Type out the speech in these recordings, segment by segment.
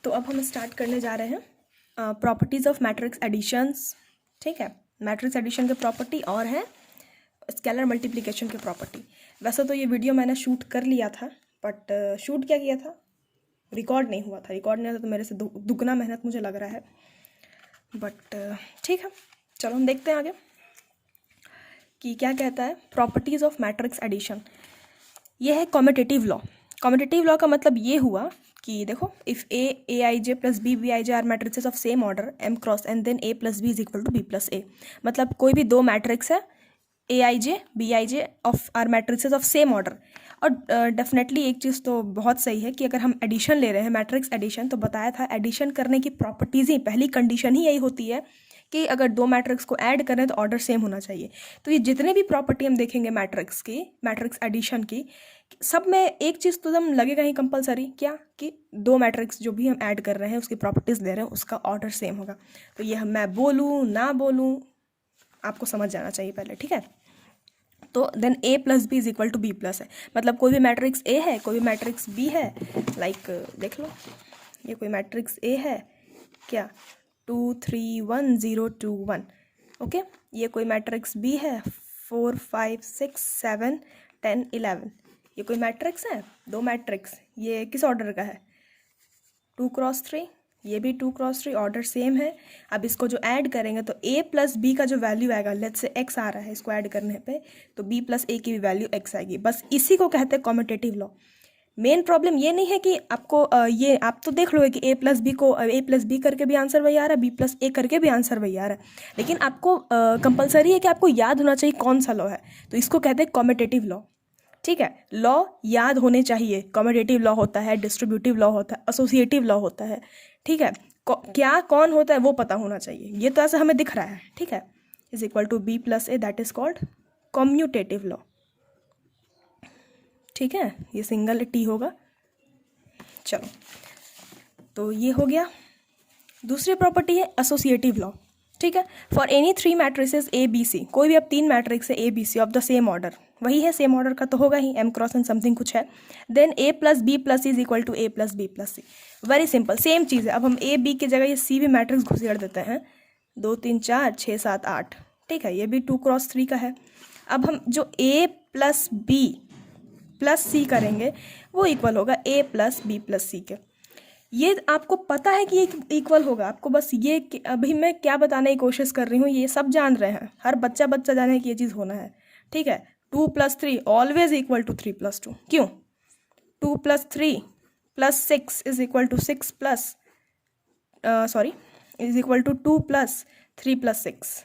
तो अब हम स्टार्ट करने जा रहे हैं प्रॉपर्टीज़ ऑफ मैट्रिक्स एडिशंस। ठीक है, मैट्रिक्स एडिशन के प्रॉपर्टी और हैं स्केलर मल्टीप्लिकेशन के प्रॉपर्टी। वैसे तो ये वीडियो मैंने शूट कर लिया था, बट शूट क्या किया था, रिकॉर्ड नहीं हुआ था। रिकॉर्ड नहीं हुआ तो मेरे से दुगना मेहनत मुझे लग रहा है, बट ठीक है, चलो हम देखते हैं आगे कि क्या कहता है प्रॉपर्टीज़ ऑफ मैट्रिक्स एडिशन। ये है कॉम्यूटेटिव लॉ। कॉम्यूटेटिव लॉ का मतलब ये हुआ कि देखो, if A I J plus B B I J are matrices of same order M cross N then A plus B is equal to B plus A. मतलब कोई भी दो मैट्रिक्स है A I J B I J of are matrices of same order. और definitely एक चीज़ तो बहुत सही है कि अगर हम एडिशन ले रहे हैं, मैट्रिक्स एडिशन, तो बताया था एडिशन करने की प्रॉपर्टीज़ ही, पहली कंडीशन ही यही होती है कि अगर दो मैट्रिक्स को ऐड करें तो ऑर्डर सेम होना चाहिए। तो ये जितने भी प्रॉपर्टी हम देखेंगे मैट्रिक्स की, मैट्रिक्स एडिशन की, सब में एक चीज़ तो एकदम लगेगा ही कंपलसरी, क्या कि दो मैट्रिक्स जो भी हम ऐड कर रहे हैं उसकी प्रॉपर्टीज़ ले रहे हैं, उसका ऑर्डर सेम होगा। तो ये मैं बोलूँ ना बोलूँ आपको समझ जाना चाहिए पहले, ठीक है। तो then A plus B is equal to B plus है, मतलब कोई भी मैट्रिक्स ए है, कोई भी मैट्रिक्स बी है। लाइक देख लो, ये कोई मैट्रिक्स ए है क्या, 2 3 1 0 2 1, ओके। ये कोई मैट्रिक्स बी है, 4 5 6 7 10 11। ये कोई मैट्रिक्स है, दो मैट्रिक्स, ये किस ऑर्डर का है, 2 क्रॉस 3, ये भी 2 क्रॉस 3, ऑर्डर सेम है। अब इसको जो ऐड करेंगे तो a प्लस बी का जो वैल्यू आएगा, लेट्स से x आ रहा है, इसको ऐड करने पे तो b प्लस a की भी वैल्यू x आएगी। बस इसी को कहते हैं कॉम्यूटेटिव लॉ। मेन प्रॉब्लम ये नहीं है कि आपको ये आप तो देख लोगे कि a प्लस बी को a प्लस बी करके भी आंसर वही आ रहा है, b प्लस a करके भी आंसर वही आ रहा है, लेकिन आपको कंपलसरी है कि आपको याद होना चाहिए कौन सा लॉ है। तो इसको कहते हैं कॉम्यूटेटिव लॉ, ठीक है। लॉ याद होने चाहिए। कॉम्यूटेटिव लॉ होता है, डिस्ट्रीब्यूटिव लॉ होता है, एसोसिएटिव लॉ होता है, ठीक है। क्या कौन होता है वो पता होना चाहिए। ये तो ऐसा हमें दिख रहा है, ठीक है। Is equal to B plus A, that is called commutative law, ठीक है। ये सिंगल टी होगा। चलो, तो ये हो गया। दूसरी प्रॉपर्टी है एसोसिएटिव लॉ, ठीक है। For any three matrices A B C, कोई भी अब तीन मैट्रिक्स है A B C of the same order, वही है सेम ऑर्डर का तो होगा ही, एम क्रॉस एन समथिंग कुछ है, then A plus B plus is equal to A plus B plus C. Very simple, same चीज़ है। अब हम ए बी की जगह ये सी भी मैट्रिक्स घुसेड़ देते हैं, 2 3 4 6 7 8, ठीक है। ये भी 2 क्रॉस 3 का है। अब हम जो ए प्लस बी प्लस सी करेंगे वो इक्वल होगा ए प्लस बी प्लस सी के। ये आपको पता है कि ये इक्वल होगा, आपको बस ये अभी मैं क्या बताने की कोशिश कर रही हूँ ये सब जान रहे हैं, हर बच्चा जाने कि ये चीज़ होना है, ठीक है। 2 + 3 ऑलवेज इक्वल टू 3 + 2, क्यों, 2 + 3 + 6 is equal to 6 plus sorry is equal to 2 + 3 + 6,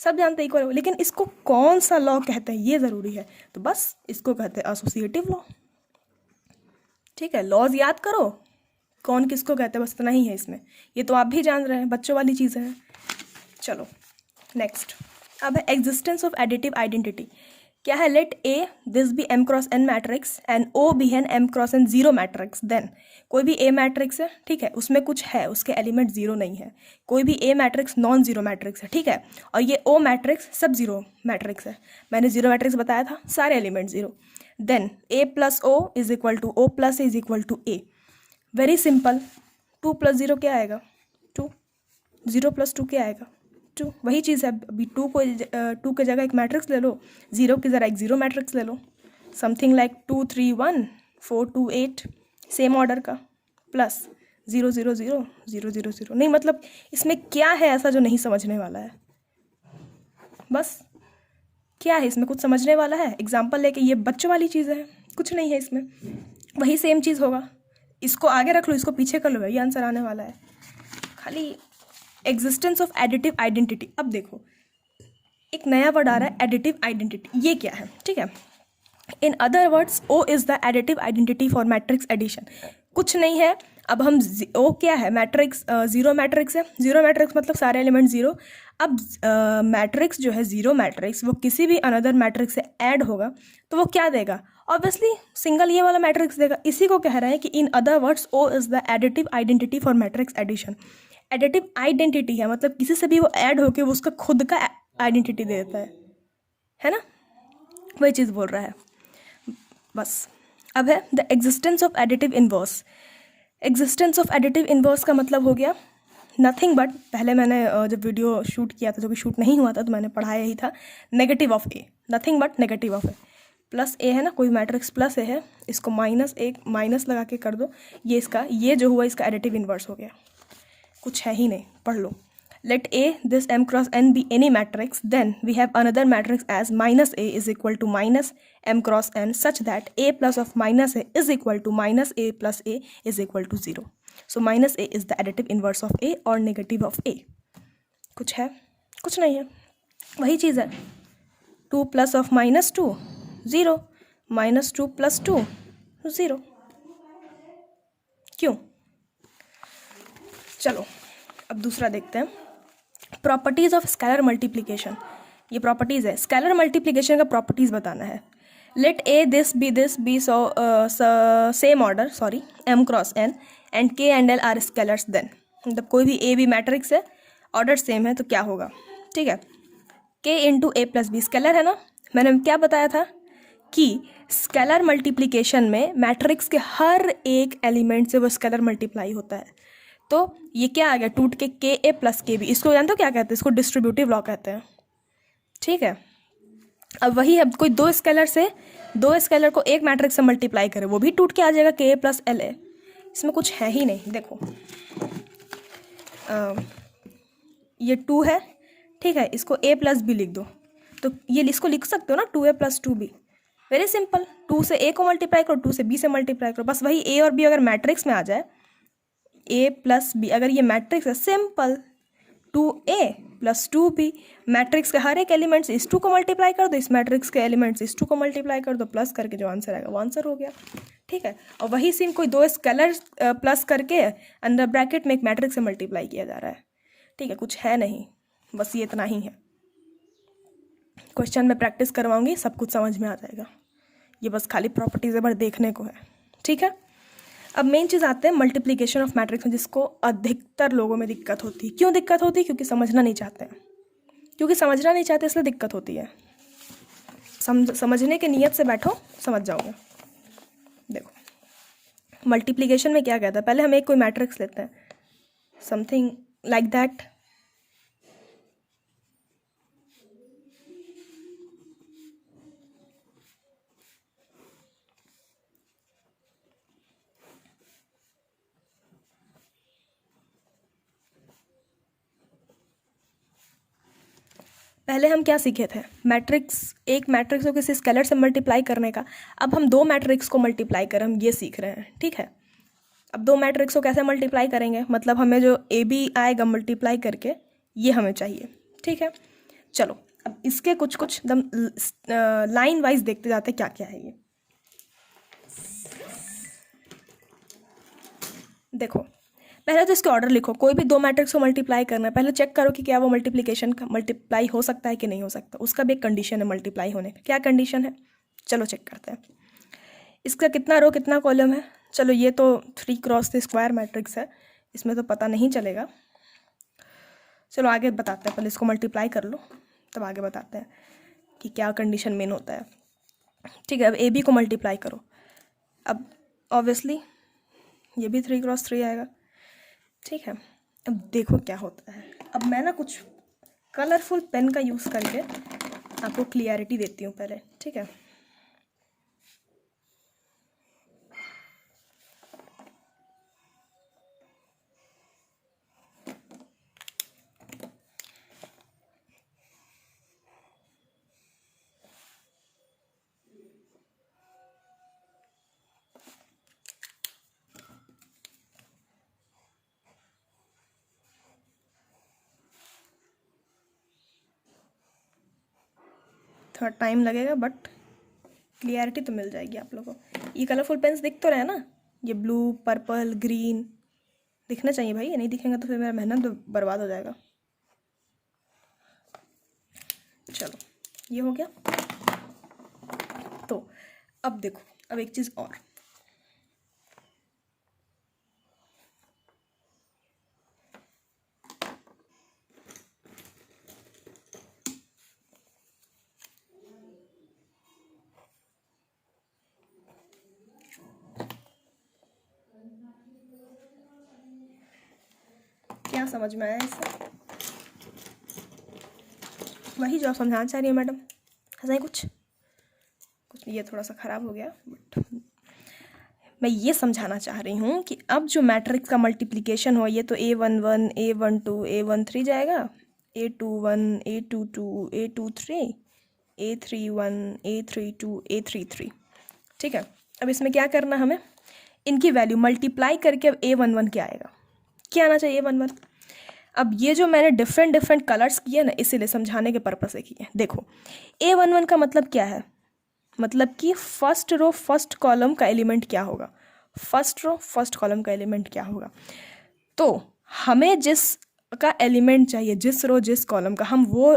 सब जानते हैं इक्वल, लेकिन इसको कौन सा लॉ कहते हैं ये ज़रूरी है। तो बस इसको कहते हैं एसोसिएटिव लॉ, ठीक है। लॉज याद करो कौन किसको कहते हैं, बस इतना ही है इसमें। ये तो आप भी जान रहे हैं, बच्चों वाली चीज़ें हैं। चलो नेक्स्ट, अब है एग्जिस्टेंस ऑफ एडिटिव आइडेंटिटी। क्या है, let A this be m cross n matrix and O be an m cross n zero matrix. Then कोई भी ए मैट्रिक्स है, ठीक है, उसमें कुछ है, उसके एलिमेंट जीरो नहीं है। कोई भी A matrix non zero matrix है, ठीक है, और ये ओ मैट्रिक्स सब जीरो मैट्रिक्स है। मैंने जीरो मैट्रिक्स बताया था, सारे element zero. Then A plus O is equal to O plus is equal to A. Very simple, 2 + 0 क्या आएगा, 2, 0 + 2 क्या आएगा, 2। वही चीज़ है, अभी 2 की जगह एक मैट्रिक्स ले लो, 0 की जगह एक जीरो मैट्रिक्स ले लो, समथिंग लाइक 2 3 1 4 2 8, सेम ऑर्डर का, प्लस 0 0 0 0 0 0। नहीं मतलब इसमें क्या है ऐसा जो नहीं समझने वाला है, बस क्या है इसमें कुछ समझने वाला है। एग्जाम्पल लेके, ये बच्चों वाली चीज़ें हैं, कुछ नहीं है इसमें, वही सेम चीज़ होगा। इसको आगे रख लो, इसको पीछे कर लो, ये आंसर आने वाला है। खाली एग्जिस्टेंस ऑफ एडिटिव आइडेंटिटी। अब देखो एक नया वर्ड आ रहा है, एडिटिव आइडेंटिटी। ये क्या है, ठीक है। In other words O is the additive identity for matrix addition. कुछ नहीं है, अब हम ओ क्या है, मैट्रिक्स जीरो मैट्रिक्स है, जीरो मैट्रिक्स मतलब सारे एलिमेंट जीरो। अब मैट्रिक्स जो है जीरो मैट्रिक्स, वो किसी भी अनदर मैट्रिक्स से ऐड होगा तो वो क्या देगा, ऑब्वियसली सिंगल ये वाला मैट्रिक्स देगा। इसी को कह रहे हैं कि in other words O is the additive identity for matrix addition. Additive identity है मतलब किसी से भी वो ऐड होके वो उसका खुद का आइडेंटिटी दे देता है ना, वही चीज़ बोल रहा है बस। अब है the existence of additive inverse. Existence of additive inverse का मतलब हो गया नथिंग बट, पहले मैंने जब वीडियो शूट किया था, जो कि शूट नहीं हुआ था तो मैंने पढ़ाया ही था, negative of A, nothing but negative of A. Plus A है ना, कोई मैट्रिक्स प्लस ए है, इसको माइनस एक माइनस लगा के कर दो, ये इसका, ये जो हुआ इसका एडिटिव इन्वर्स हो गया। कुछ है ही नहीं, पढ़ लो। Let A this m cross n B any matrix, then we have another matrix as minus A is equal to minus m cross n such that a plus of minus A is equal to minus a plus a is equal to 0। So minus a is the additive inverse of a और negative of a। कुछ है? कुछ नहीं है, वही चीज़ है। 2 plus of minus 2 0, minus 2 plus 2 0। क्यों? चलो अब दूसरा देखते हैं, प्रॉपर्टीज ऑफ स्केलर मल्टीप्लिकेशन। ये प्रॉपर्टीज है, स्केलर मल्टीप्लिकेशन का प्रॉपर्टीज बताना है। Let A this be same order, sorry, m cross n and k and l are scalars, then मतलब कोई भी a भी मैट्रिक्स है, ऑर्डर सेम है, तो क्या होगा? ठीक है, k इंटू ए प्लस बी स्केलर है ना। मैंने क्या बताया था कि स्केलर मल्टीप्लिकेशन में मैट्रिक्स के हर एक एलिमेंट से वो स्केलर मल्टीप्लाई होता है। तो ये क्या आ गया, टूट के के ए प्लस के बी, इसको जानते हो क्या कहते हैं? इसको डिस्ट्रीब्यूटिव लॉ कहते हैं। ठीक है, अब वही है, कोई दो स्केलर को एक मैट्रिक्स से मल्टीप्लाई करे, वो भी टूट के आ जाएगा के ए प्लस एल ए। इसमें कुछ है ही नहीं। देखो ये 2 है, ठीक है, इसको a प्लस बी लिख दो, तो ये इसको लिख सकते हो ना, 2a plus 2b। Very simple, 2 से a को मल्टीप्लाई करो, 2 से b से मल्टीप्लाई करो, बस वही a और b अगर मैट्रिक्स में आ जाए, a प्लस बी अगर ये मैट्रिक्स है, simple 2a plus 2b, matrix के हर एक एलिमेंट्स इस 2 को मल्टीप्लाई कर दो, इस मैट्रिक्स के एलिमेंट्स इस 2 को मल्टीप्लाई कर दो, प्लस करके जो आंसर आएगा वो आंसर हो गया। ठीक है, और वही सीन कोई दो स्केलर प्लस करके अंडर ब्रैकेट में एक मैट्रिक्स से मल्टीप्लाई किया जा रहा है। ठीक है, कुछ है नहीं, बस ये इतना ही है। क्वेश्चन में प्रैक्टिस करवाऊंगी, सब कुछ समझ में आ जाएगा। ये बस खाली प्रॉपर्टीज एक बार देखने को है। ठीक है, अब मेन चीज़ आते हैं मल्टीप्लिकेशन ऑफ मैट्रिक्स में, जिसको अधिकतर लोगों में दिक्कत होती है। क्यों दिक्कत होती है? क्योंकि समझना नहीं चाहते हैं, इसलिए दिक्कत होती है। समझने के नियत से बैठो, समझ जाओगे। देखो मल्टीप्लिकेशन में क्या कहता है, पहले हम एक कोई मैट्रिक्स लेते हैं, समथिंग लाइक दैट। पहले हम क्या सीखे थे, एक मैट्रिक्स को किसी स्केलर से मल्टीप्लाई करने का। अब हम दो मैट्रिक्स को मल्टीप्लाई कर हम ये सीख रहे हैं। ठीक है, अब दो मैट्रिक्स को कैसे मल्टीप्लाई करेंगे, मतलब हमें जो ए बी आएगा मल्टीप्लाई करके, ये हमें चाहिए। ठीक है, चलो अब इसके कुछ एकदम लाइन वाइज देखते जाते क्या क्या है ये। देखो पहले तो इसके ऑर्डर लिखो, कोई भी दो मैट्रिक्स को मल्टीप्लाई करना है, पहले चेक करो कि क्या वो मल्टीप्लिकेशन का मल्टीप्लाई हो सकता है कि नहीं हो सकता। उसका भी एक कंडीशन है मल्टीप्लाई होने का। क्या कंडीशन है, चलो चेक करते हैं। इसका कितना रो कितना कॉलम है, चलो ये तो 3 क्रॉस 3 स्क्वायर मैट्रिक्स है, इसमें तो पता नहीं चलेगा। चलो आगे बताते हैं, पहले इसको मल्टीप्लाई कर लो तब आगे बताते हैं कि क्या कंडीशन मेन होता है। ठीक है, अब ए बी को मल्टीप्लाई करो। अब ऑब्वियसली ये भी 3 क्रॉस 3 आएगा। ठीक है, अब देखो क्या होता है। अब मैं ना कुछ कलरफुल पेन का यूज़ करके आपको क्लियरिटी देती हूँ पहले। ठीक है, थोड़ा टाइम लगेगा बट क्लियरिटी तो मिल जाएगी आप लोगों को। ये कलरफुल पेन्स दिख तो रहे ना, ये ब्लू पर्पल ग्रीन दिखना चाहिए भाई, ये नहीं दिखेंगे तो फिर मेरा मेहनत तो बर्बाद हो जाएगा। चलो ये हो गया। तो अब देखो, अब एक चीज़ और, क्या समझ में आया इससे? वही जो आप समझाना चाह रही है मैडम, ऐसा ही कुछ ये थोड़ा सा ख़राब हो गया, बट मैं ये समझाना चाह रही हूँ कि अब जो मैट्रिक्स का मल्टीप्लिकेशन हो, ये तो A11 A12 A13 जाएगा, A21 A22 A23 A31 A32 A33, ठीक है। अब इसमें क्या करना हमें, इनकी वैल्यू मल्टीप्लाई करके अब A11 क्या आएगा, क्या आना चाहिए A11। अब ये जो मैंने डिफरेंट डिफरेंट कलर्स किए ना, इसीलिए समझाने के पर्पज से किए। देखो A11 का मतलब क्या है, मतलब कि फर्स्ट रो फर्स्ट कॉलम का एलिमेंट क्या होगा, फर्स्ट रो फर्स्ट कॉलम का एलिमेंट क्या होगा। तो हमें जिस का एलिमेंट चाहिए, जिस रो जिस कॉलम का, हम वो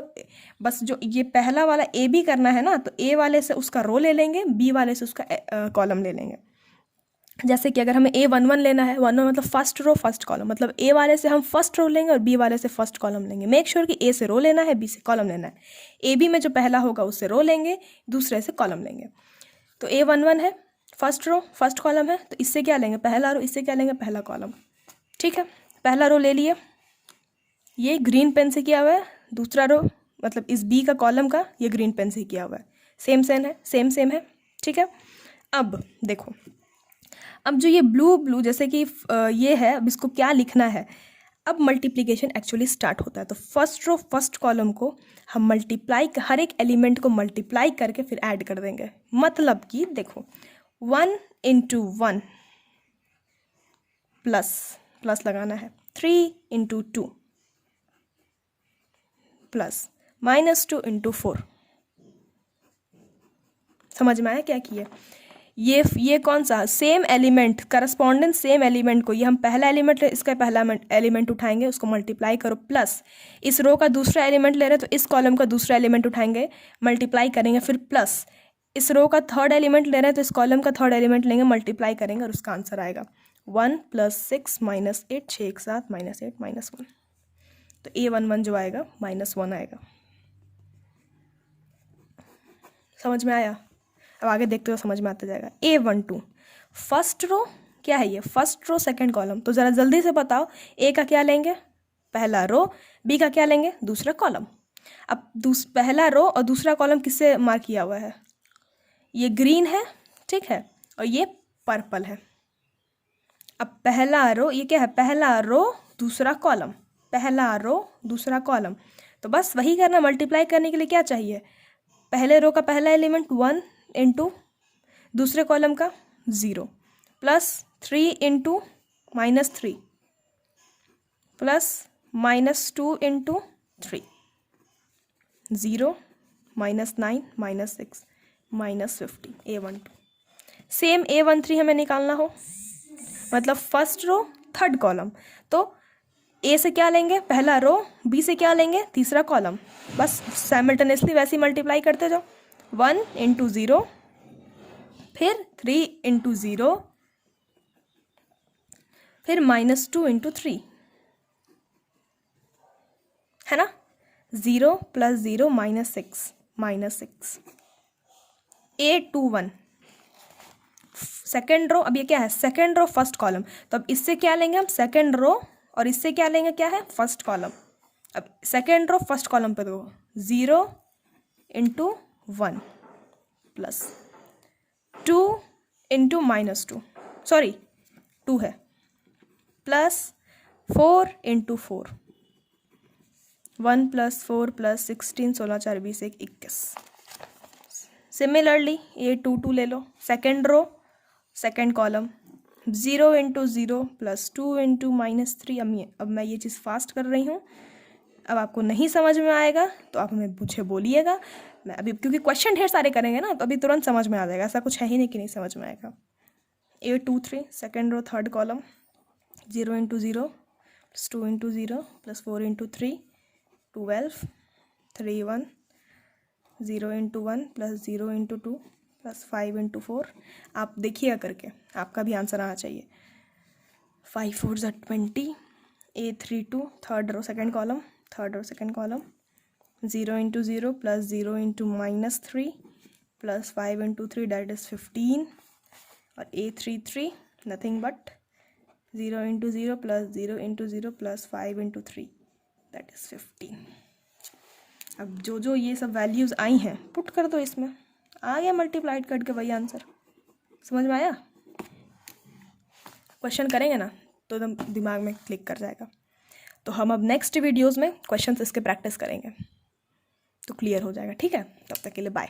बस जो ये पहला वाला ए बी करना है ना, तो ए वाले से उसका रो ले लेंगे, बी वाले से उसका कॉलम ले लेंगे। जैसे कि अगर हमें A11 लेना है, 11 मतलब फर्स्ट रो फर्स्ट कॉलम, मतलब ए वाले से हम फर्स्ट रो लेंगे और बी वाले से फर्स्ट कॉलम लेंगे। मेक श्योर कि ए से रो लेना है, बी से कॉलम लेना है। ए बी में जो पहला होगा उससे रो लेंगे, दूसरे से कॉलम लेंगे। तो A11 है, फर्स्ट रो फर्स्ट कॉलम है, तो इससे क्या लेंगे, पहला रो, इससे क्या लेंगे, पहला कॉलम, ठीक है। पहला रो ले लिए, ये ग्रीन पेन से किया हुआ है, दूसरा रो मतलब इस बी का कॉलम का ये ग्रीन पेन से किया हुआ है, सेम सेम है, ठीक है। अब देखो, अब जो ये ब्लू जैसे कि ये है, अब इसको क्या लिखना है, अब मल्टीप्लिकेशन एक्चुअली स्टार्ट होता है। तो फर्स्ट रो फर्स्ट कॉलम को हम मल्टीप्लाई, हर एक एलिमेंट को मल्टीप्लाई करके फिर ऐड कर देंगे। मतलब कि देखो 1 × 1 प्लस लगाना है, 3 × 2 प्लस, -2 × 4। समझ में आया क्या किया, ये कौन सा same element, correspondence same element को, ये हम पहला एलिमेंट इसका पहला एलिमेंट उठाएंगे, उसको मल्टीप्लाई करो, प्लस इस रो का दूसरा एलिमेंट ले रहे हैं तो इस कॉलम का दूसरा एलिमेंट उठाएंगे, मल्टीप्लाई करेंगे, फिर प्लस इस रो का थर्ड एलिमेंट ले रहे हैं तो इस कॉलम का थर्ड एलिमेंट लेंगे, मल्टीप्लाई करेंगे और उसका आंसर आएगा 1 + 6 - 8 6 × 7 -8 -1। तो A11 जो आएगा -1 आएगा। समझ में आया? अब आगे देखते हो समझ में आता जाएगा। A12 फर्स्ट रो क्या है, ये फर्स्ट रो सेकंड कॉलम, तो ज़रा जल्दी से बताओ, ए का क्या लेंगे, पहला रो, बी का क्या लेंगे, दूसरा कॉलम। अब पहला रो और दूसरा कॉलम किससे मार्क किया हुआ है, ये ग्रीन है, ठीक है, और ये पर्पल है। अब पहला रो, ये क्या है, पहला रो दूसरा कॉलम, पहला रो दूसरा कॉलम, तो बस वही करना। मल्टीप्लाई करने के लिए क्या चाहिए, पहले रो का पहला एलिमेंट 1 × दूसरे कॉलम का 0 plus 3 × -3 plus -2 × 3 0 -9 -6 -50 A12। Same A13 हमें निकालना हो, मतलब फर्स्ट रो थर्ड कॉलम, तो ए से क्या लेंगे, पहला रो, बी से क्या लेंगे, तीसरा कॉलम, बस साइमल्टेनियसली वैसे ही मल्टीप्लाई करते जाओ। 1 × 0 फिर 3 × 0 फिर -2 × 3, है ना, 0 + 0 -6 -6। A21 सेकेंड रो, अब ये क्या है, सेकेंड रो फर्स्ट कॉलम, तो अब इससे क्या लेंगे हम, सेकेंड रो, और इससे क्या लेंगे, क्या है, फर्स्ट कॉलम। अब सेकेंड रो फर्स्ट कॉलम पे दो, 0 × 1 प्लस 2 × -2, सॉरी 2 है, प्लस 4 × 4, 1 + 4 + 16 16 4 20 1 21। सिमिलरली A22 ले लो, second row second column, 0 × 0 plus 2 × -3। अब मैं ये चीज़ फास्ट कर रही हूँ, अब आपको नहीं समझ में आएगा तो आप हमें मुझे बोलिएगा, मैं अभी क्योंकि क्वेश्चन ढेर सारे करेंगे ना, तो अभी तुरंत समझ में आ जाएगा, ऐसा कुछ है ही नहीं कि नहीं समझ में आएगा। A23 second row third column, 0 × 0 plus 2 × 0 plus 4 × 3 12 3 1 0 × 1 plus 0 × 2 plus 5 × 4। आप देखिएगा करके, आपका भी आंसर आना चाहिए। 5 4 = 20। A32 third row second column, 0 × 0 plus 0 × -3 plus 5 × 3 that is 15। और A33 nothing but 0 into 0 plus 0 into 0 plus 5 into 3 that is 15। अब जो जो ये सब वैल्यूज़ आई हैं पुट कर दो इसमें, आ गया मल्टीप्लाइड करके वही आंसर। समझ में आया? क्वेश्चन करेंगे ना तो एकदम दिमाग में क्लिक कर जाएगा। तो हम अब नेक्स्ट वीडियोज़ में क्वेश्चंस इसके प्रैक्टिस करेंगे तो क्लियर हो जाएगा। ठीक है, तब तक के लिए बाय।